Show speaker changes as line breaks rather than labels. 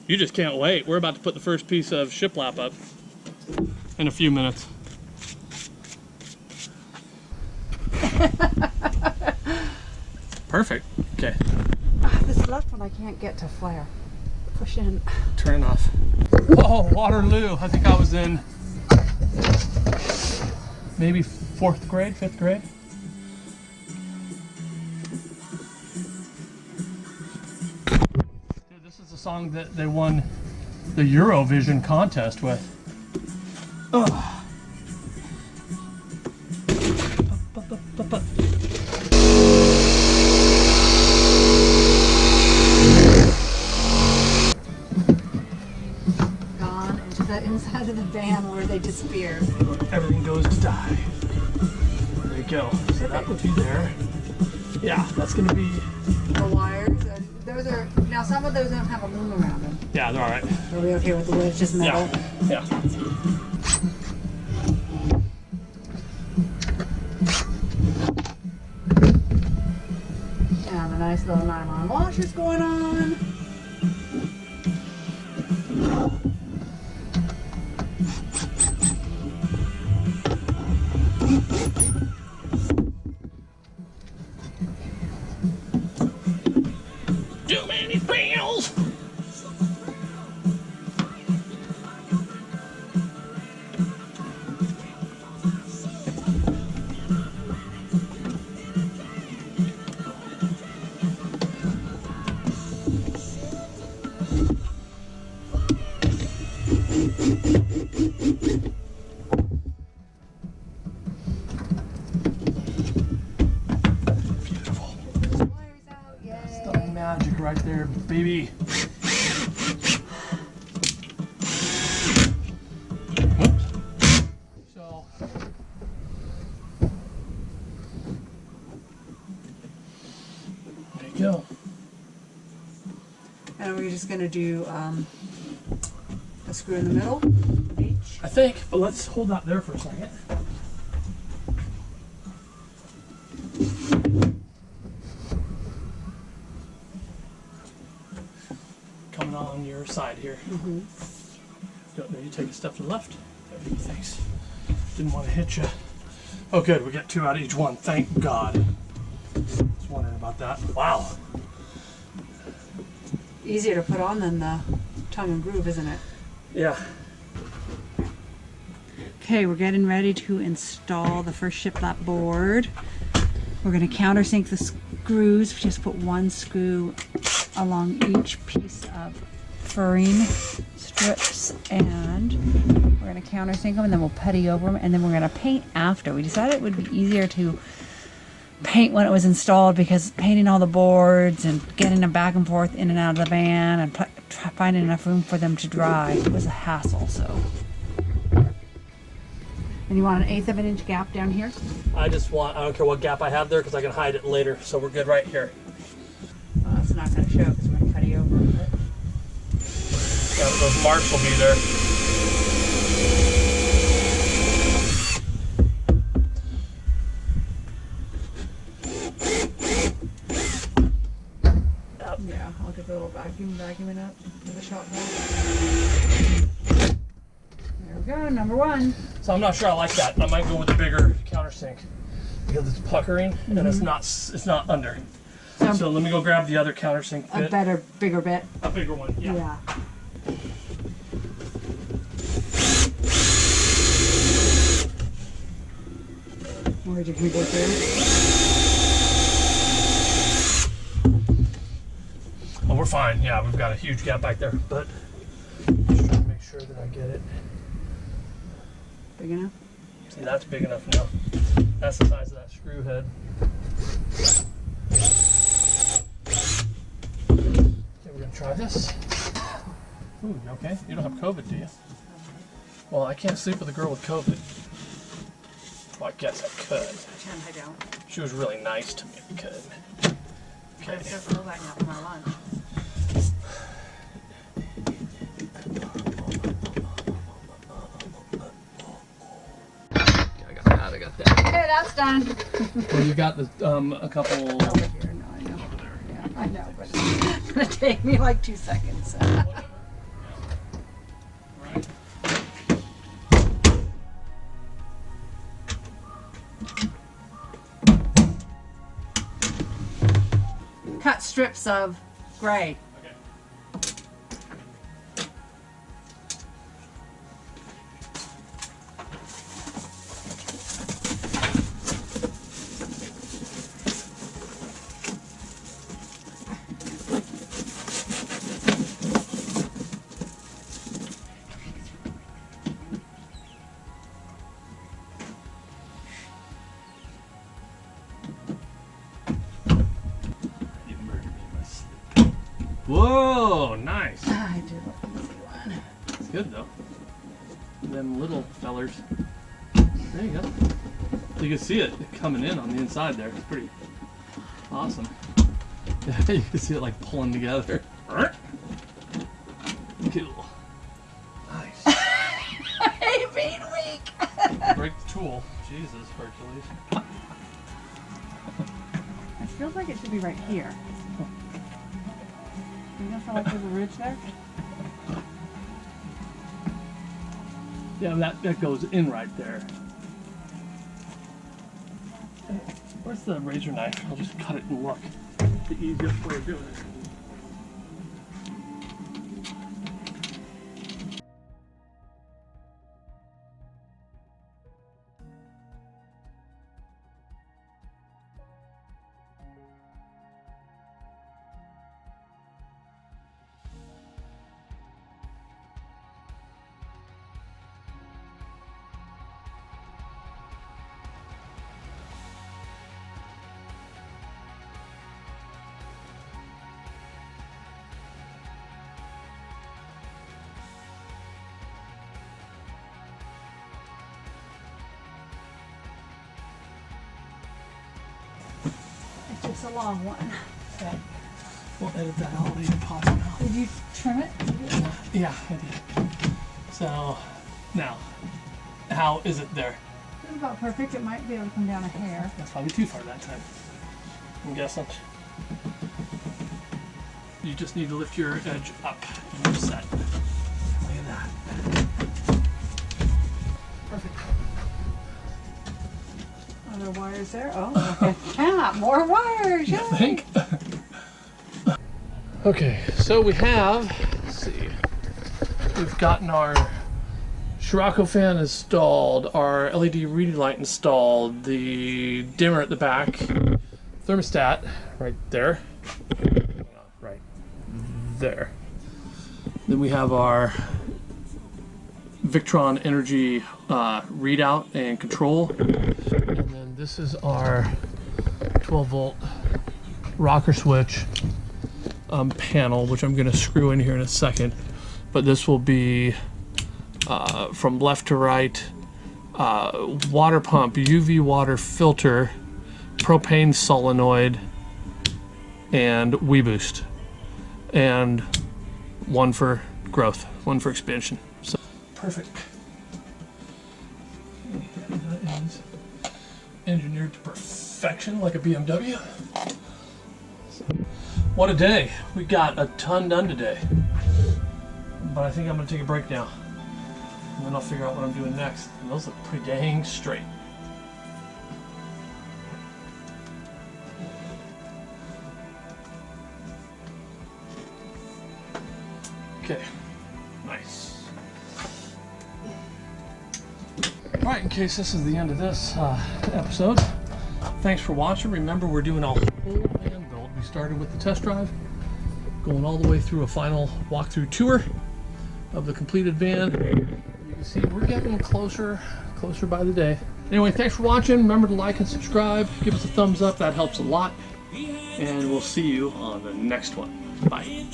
You just can't wait. We're about to put the first piece of shiplap up in a few minutes. Perfect. Okay.
This left one I can't get to flare. Push in.
Turn it off. Oh, Waterloo. I think I was in maybe 4th grade, 5th grade. Dude, this is the song that they won the Eurovision contest with. Ugh.
Gone into the inside of the van where they disappeared.
Everything goes to die. There you go. So that would be there. Yeah, that's gonna be.
The wires. Those are now. Some of those don't have a loom around them.
Yeah, they're all right.
Are we okay with the wood? It's just metal.
Yeah. Yeah.
And a nice little nylon washers going on.
Too many wheels. Beautiful.
Wires out. Yay.
That's the magic right there, baby. Whoops. So. There you go.
And we're just gonna do a screw in the middle of each.
I think, but let's hold that there for a second. Coming on your side here.
Mm-hmm.
Don't know, you take a step to the left. There, thanks. Didn't want to hit you. Oh, good. We got 2 out of each one. Thank God. Just wondering about that. Wow.
Easier to put on than the tongue and groove, isn't it?
Yeah.
Okay, we're getting ready to install the first shiplap board. We're going to countersink the screws. We just put 1 screw along each piece of furring strips, and we're going to countersink them, and then we'll putty over them, and then we're going to paint after. We decided it would be easier to paint when it was installed, because painting all the boards and getting them back and forth in and out of the van and finding enough room for them to dry was a hassle. So, and you want an 1/8 of an inch gap down here?
I don't care what gap I have there because I can hide it later. So we're good right here.
It's not going to show because we're going to putty over it.
Yeah, those marks will be there.
Yeah, I'll get the little vacuum it up to the shop vac. There we go, number 1.
So I'm not sure I like that. I might go with the bigger countersink because it's puckering and it's not under. So let me go grab the other countersink bit.
A bigger bit.
A bigger one, yeah.
Yeah. Where did we go through?
Oh, we're fine. Yeah, we've got a huge gap back there, but just trying to make sure that I get it.
Big enough?
See, that's big enough now. That's the size of that screw head. Okay, we're gonna try this. Ooh, you okay? You don't have COVID, do you? Well, I can't sleep with a girl with COVID. Well, I guess I could.
I don't.
She was really nice to me. I could. Okay.
I'm just go back now for my lunch.
I got that.
Okay, that's done.
Well, you got the a couple.
Over here, no, I know. Yeah, I know, but it's gonna take me like 2 seconds. Cut strips of gray.
Whoa, nice.
I did an easy one.
It's good though. Them little fellers. There you go. You can see it coming in on the inside there. It's pretty awesome. Yeah, you can see it like pulling together. Cool. Nice.
I being weak.
Break the tool. Jesus, Hercules.
It feels like it should be right here. You don't feel like there's a ridge there?
Yeah, that goes in right there. Where's the razor knife? I'll just cut it and look. The easiest way of doing it.
It's just a long one.
Yeah. We'll edit that out later, possibly.
Did you trim it?
Yeah, I did. So, now, how is it there?
It's about perfect. It might be able to come down a hair.
That's probably too far that time. I'm guessing. You just need to lift your edge up and you're set. Look at that. Perfect.
Are there wires there? Oh, okay. Ah, more wires.
You
Yay.
think? Okay, so we have, let's see, we've gotten our Scirocco fan installed, our LED reading light installed, the dimmer at the back, thermostat right there, right there. Then we have our Victron energy readout and control. And then this is our 12 volt rocker switch panel, which I'm going to screw in here in a second. But this will be from left to right, water pump, UV water filter, propane solenoid, and WeBoost. And one for growth, one for expansion. So perfect. That is engineered to perfection like a BMW. So, what a day. We got a ton done today. But I think I'm going to take a break now. And then I'll figure out what I'm doing next. And those look pretty dang straight. Okay, nice. Alright, in case this is the end of this episode, thanks for watching. Remember, we're doing a whole van build. We started with the test drive, going all the way through a final walkthrough tour of the completed van. You can see we're getting closer by the day. Anyway, thanks for watching. Remember to like and subscribe. Give us a thumbs up. That helps a lot. And we'll see you on the next one. Bye.